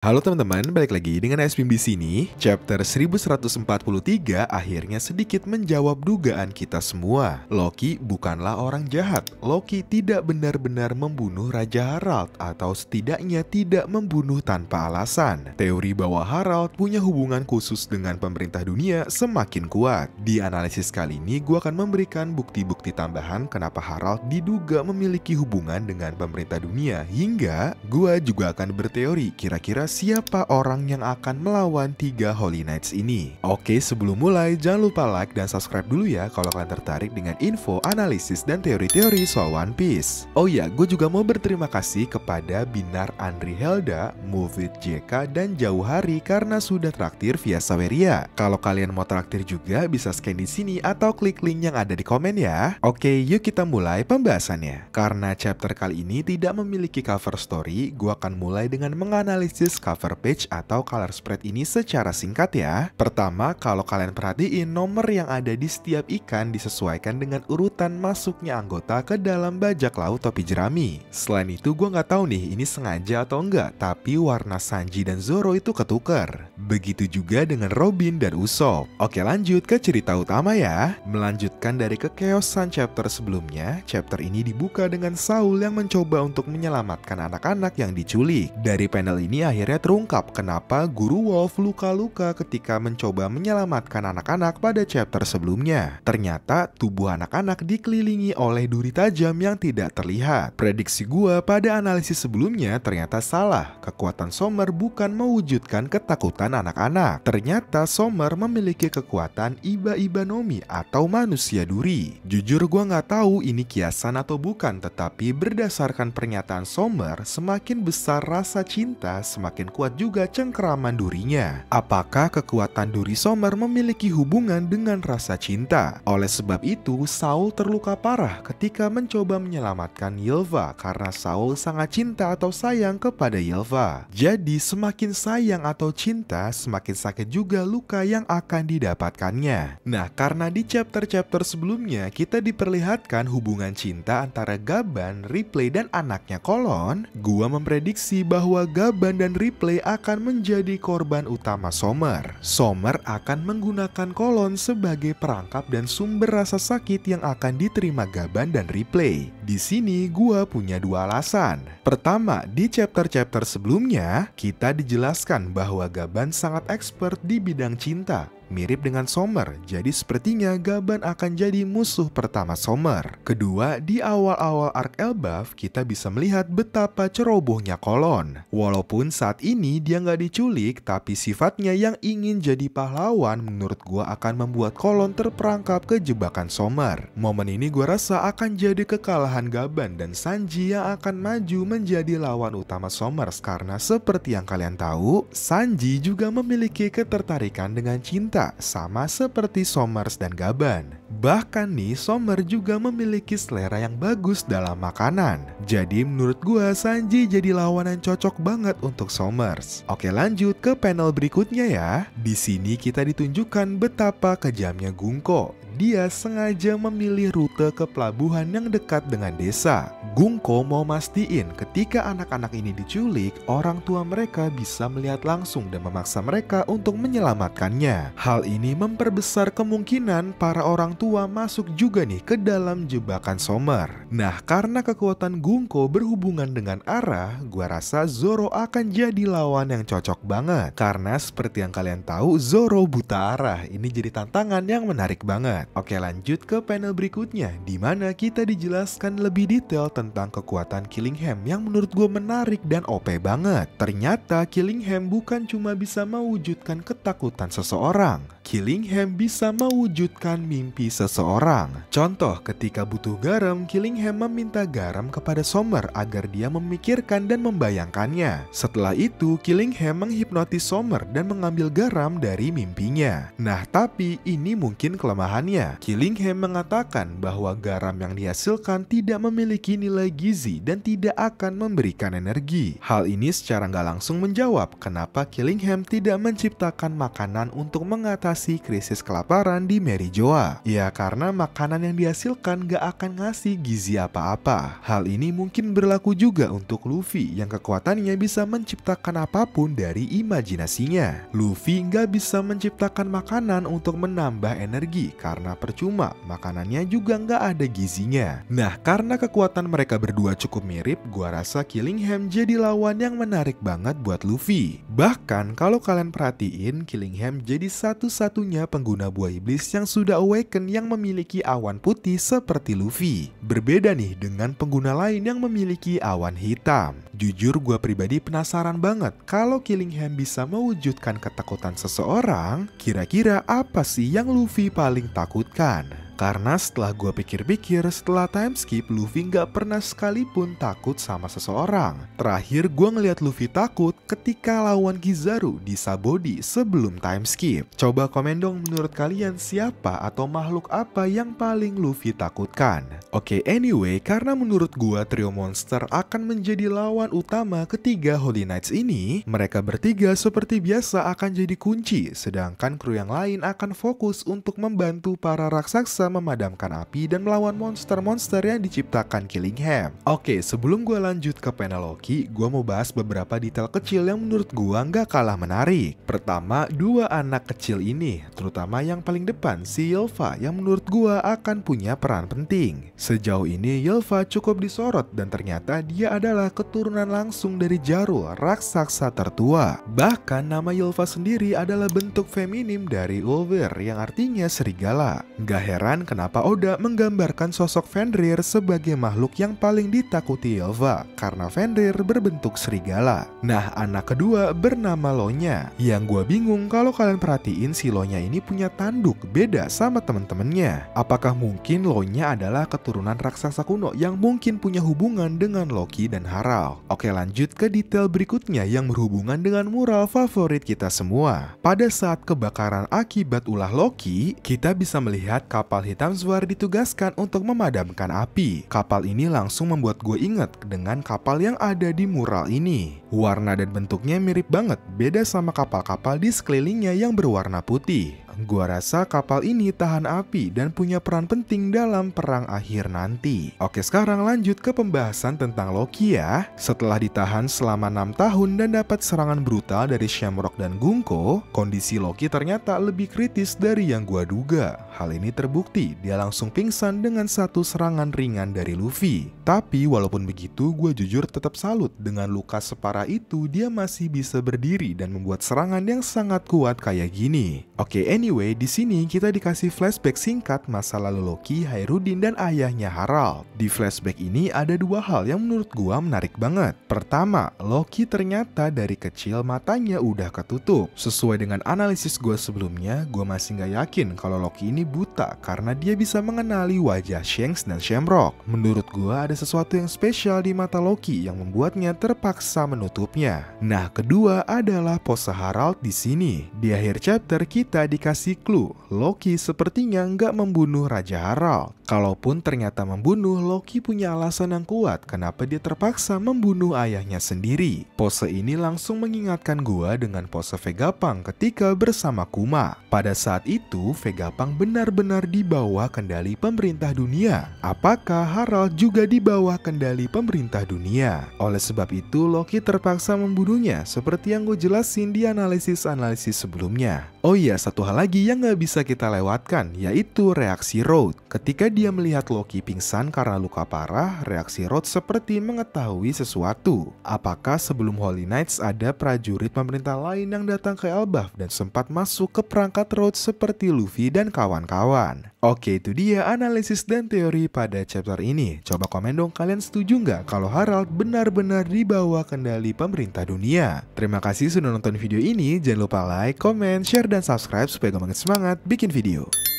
Halo teman-teman, balik lagi dengan SPM di sini. Chapter 1143 akhirnya sedikit menjawab dugaan kita semua. Loki bukanlah orang jahat. Loki tidak benar-benar membunuh Raja Harald atau setidaknya tidak membunuh tanpa alasan. Teori bahwa Harald punya hubungan khusus dengan pemerintah dunia semakin kuat. Di analisis kali ini, gue akan memberikan bukti-bukti tambahan kenapa Harald diduga memiliki hubungan dengan pemerintah dunia, hingga gue juga akan berteori kira-kira siapa orang yang akan melawan 3 Holy Knights ini. Oke, sebelum mulai jangan lupa like dan subscribe dulu ya kalau kalian tertarik dengan info, analisis, dan teori-teori soal One Piece. Oh ya, gue juga mau berterima kasih kepada Binar Andri Helda, Movit JK, dan Jauh Hari karena sudah traktir via Saweria. Kalau kalian mau traktir juga bisa scan di sini atau klik link yang ada di komen ya. Oke, yuk kita mulai pembahasannya. Karena chapter kali ini tidak memiliki cover story, gue akan mulai dengan menganalisis cover page atau color spread ini secara singkat ya. Pertama, kalau kalian perhatiin, nomor yang ada di setiap ikan disesuaikan dengan urutan masuknya anggota ke dalam bajak laut topi jerami. Selain itu, gue nggak tahu nih ini sengaja atau enggak, tapi warna Sanji dan Zoro itu ketuker. Begitu juga dengan Robin dan Usopp. Oke, lanjut ke cerita utama ya. Melanjutkan dari kekeosan chapter sebelumnya, chapter ini dibuka dengan Saul yang mencoba untuk menyelamatkan anak-anak yang diculik. Dari panel ini akhirnya terungkap kenapa Guru Wolf luka-luka ketika mencoba menyelamatkan anak-anak pada chapter sebelumnya. Ternyata tubuh anak-anak dikelilingi oleh duri tajam yang tidak terlihat. Prediksi gua pada analisis sebelumnya ternyata salah. Kekuatan Sommer bukan mewujudkan ketakutan anak-anak. Ternyata Sommer memiliki kekuatan Iba-Iba Nomi atau manusia duri. Jujur gua nggak tahu ini kiasan atau bukan, tetapi berdasarkan pernyataan Sommer, semakin besar rasa cinta, semakin kuat juga cengkeraman durinya. Apakah kekuatan duri Sommer memiliki hubungan dengan rasa cinta? Oleh sebab itu, Saul terluka parah ketika mencoba menyelamatkan Ylva karena Saul sangat cinta atau sayang kepada Ylva. Jadi, semakin sayang atau cinta, semakin sakit juga luka yang akan didapatkannya. Nah, karena di chapter-chapter sebelumnya kita diperlihatkan hubungan cinta antara Gaban, Ripley, dan anaknya Kolon, gua memprediksi bahwa Gaban dan Ripley akan menjadi korban utama Sommer. Sommer akan menggunakan Kolon sebagai perangkap dan sumber rasa sakit yang akan diterima Gaban dan Ripley. Di sini gua punya dua alasan. Pertama, di chapter-chapter sebelumnya kita dijelaskan bahwa Gaban sangat expert di bidang cinta, mirip dengan Sommer, jadi sepertinya Gaban akan jadi musuh pertama Sommer. Kedua, di awal-awal arc Elbaf, kita bisa melihat betapa cerobohnya Kolon. Walaupun saat ini dia nggak diculik, tapi sifatnya yang ingin jadi pahlawan menurut gua akan membuat Kolon terperangkap ke jebakan Sommer. Momen ini gua rasa akan jadi kekalahan Gaban dan Sanji yang akan maju menjadi lawan utama Sommer, karena seperti yang kalian tahu, Sanji juga memiliki ketertarikan dengan cinta sama seperti Sommers dan Gaban. Bahkan nih, Sommer juga memiliki selera yang bagus dalam makanan. Jadi menurut gua Sanji jadi lawan yang cocok banget untuk Sommers. Oke, lanjut ke panel berikutnya ya. Di sini kita ditunjukkan betapa kejamnya Gungko. Dia sengaja memilih rute ke pelabuhan yang dekat dengan desa. Gungko mau mastiin ketika anak-anak ini diculik, orang tua mereka bisa melihat langsung dan memaksa mereka untuk menyelamatkannya. Hal ini memperbesar kemungkinan para orang tua masuk juga nih ke dalam jebakan Sommer. Nah, karena kekuatan Gungko berhubungan dengan arah, gua rasa Zoro akan jadi lawan yang cocok banget. Karena seperti yang kalian tahu, Zoro buta arah. Ini jadi tantangan yang menarik banget. Oke, lanjut ke panel berikutnya, di mana kita dijelaskan lebih detail tentang kekuatan Killingham yang menurut gue menarik dan OP banget. Ternyata Killingham bukan cuma bisa mewujudkan ketakutan seseorang, Killingham bisa mewujudkan mimpi seseorang. Contoh, ketika butuh garam, Killingham meminta garam kepada Sommer agar dia memikirkan dan membayangkannya. Setelah itu, Killingham menghipnotis Sommer dan mengambil garam dari mimpinya. Nah, tapi ini mungkin kelemahannya. Killingham mengatakan bahwa garam yang dihasilkan tidak memiliki nilai gizi dan tidak akan memberikan energi. Hal ini secara nggak langsung menjawab kenapa Killingham tidak menciptakan makanan untuk mengatasi mengatasi krisis kelaparan di Merijoa. Ya karena makanan yang dihasilkan gak akan ngasih gizi apa-apa. Hal ini mungkin berlaku juga untuk Luffy yang kekuatannya bisa menciptakan apapun dari imajinasinya. Luffy gak bisa menciptakan makanan untuk menambah energi karena percuma, makanannya juga gak ada gizinya. Nah karena kekuatan mereka berdua cukup mirip, gua rasa Killingham jadi lawan yang menarik banget buat Luffy. Bahkan kalau kalian perhatiin, Killingham jadi satu-satunya pengguna buah iblis yang sudah awaken yang memiliki awan putih seperti Luffy. Berbeda nih dengan pengguna lain yang memiliki awan hitam. Jujur gue pribadi penasaran banget kalau Killingham bisa mewujudkan ketakutan seseorang, kira-kira apa sih yang Luffy paling takutkan? Karena setelah gue pikir-pikir, setelah time skip, Luffy gak pernah sekalipun takut sama seseorang. Terakhir gue ngeliat Luffy takut ketika lawan Kizaru di Sabaody sebelum time skip. Coba komen dong menurut kalian siapa atau makhluk apa yang paling Luffy takutkan. Oke, anyway, karena menurut gue trio monster akan menjadi lawan utama ketiga Holy Knights ini, mereka bertiga seperti biasa akan jadi kunci, sedangkan kru yang lain akan fokus untuk membantu para raksasa memadamkan api dan melawan monster-monster yang diciptakan Killingham. Oke, sebelum gue lanjut ke panel Loki, gue mau bahas beberapa detail kecil yang menurut gue nggak kalah menarik. Pertama, dua anak kecil ini, terutama yang paling depan, si Ylva, yang menurut gue akan punya peran penting. Sejauh ini, Ylva cukup disorot dan ternyata dia adalah keturunan langsung dari Jarul, raksasa tertua. Bahkan nama Ylva sendiri adalah bentuk feminim dari Ulver, yang artinya serigala. Gak heran kenapa Oda menggambarkan sosok Fenrir sebagai makhluk yang paling ditakuti Ylva, karena Fenrir berbentuk serigala. Nah, anak kedua bernama Lonya. Yang gue bingung kalau kalian perhatiin si Lonya ini punya tanduk beda sama temen-temennya. Apakah mungkin Lonya adalah keturunan raksasa kuno yang mungkin punya hubungan dengan Loki dan Harald? Oke, lanjut ke detail berikutnya yang berhubungan dengan mural favorit kita semua. Pada saat kebakaran akibat ulah Loki, kita bisa melihat kapal hitam Zwar ditugaskan untuk memadamkan api. Kapal ini langsung membuat gue inget dengan kapal yang ada di mural ini. Warna dan bentuknya mirip banget, beda sama kapal-kapal di sekelilingnya yang berwarna putih. Gua rasa kapal ini tahan api dan punya peran penting dalam perang akhir nanti. Oke, sekarang lanjut ke pembahasan tentang Loki ya. Setelah ditahan selama 6 tahun dan dapat serangan brutal dari Shamrock dan Gunko, kondisi Loki ternyata lebih kritis dari yang gua duga. Hal ini terbukti, dia langsung pingsan dengan satu serangan ringan dari Luffy. Tapi walaupun begitu, gue jujur tetap salut dengan luka separah itu dia masih bisa berdiri dan membuat serangan yang sangat kuat kayak gini. Oke, anyway, di sini kita dikasih flashback singkat masa lalu Loki, Hairudin, dan ayahnya Harald. Di flashback ini ada dua hal yang menurut gua menarik banget. Pertama, Loki ternyata dari kecil matanya udah ketutup. Sesuai dengan analisis gua sebelumnya, gua masih nggak yakin kalau Loki ini buta karena dia bisa mengenali wajah Shanks dan Shamrock. Menurut gua ada sesuatu yang spesial di mata Loki yang membuatnya terpaksa menutupnya. Nah, kedua adalah pose Harald di sini. Di akhir chapter kita dikasih clue, Loki sepertinya nggak membunuh Raja Harald. Kalaupun ternyata membunuh, Loki punya alasan yang kuat kenapa dia terpaksa membunuh ayahnya sendiri. Pose ini langsung mengingatkan gua dengan pose Vegapunk ketika bersama Kuma. Pada saat itu, Vegapunk benar-benar di bawah kendali pemerintah dunia. Apakah Harald juga di bawah kendali pemerintah dunia? Oleh sebab itu, Loki terpaksa membunuhnya seperti yang gue jelasin di analisis-analisis sebelumnya. Oh iya, satu hal lagi yang gak bisa kita lewatkan, yaitu reaksi Road. Ketika dia melihat Loki pingsan karena luka parah, reaksi Road seperti mengetahui sesuatu. Apakah sebelum Holy Knights ada prajurit pemerintah lain yang datang ke Elbaf dan sempat masuk ke perangkat Road seperti Luffy dan kawan-kawan? Oke, itu dia analisis dan teori pada chapter ini. Coba komen dong, kalian setuju nggak kalau Harald benar-benar di bawah kendali pemerintah dunia? Terima kasih sudah nonton video ini. Jangan lupa like, comment, share, dan subscribe supaya gue makin semangat bikin video.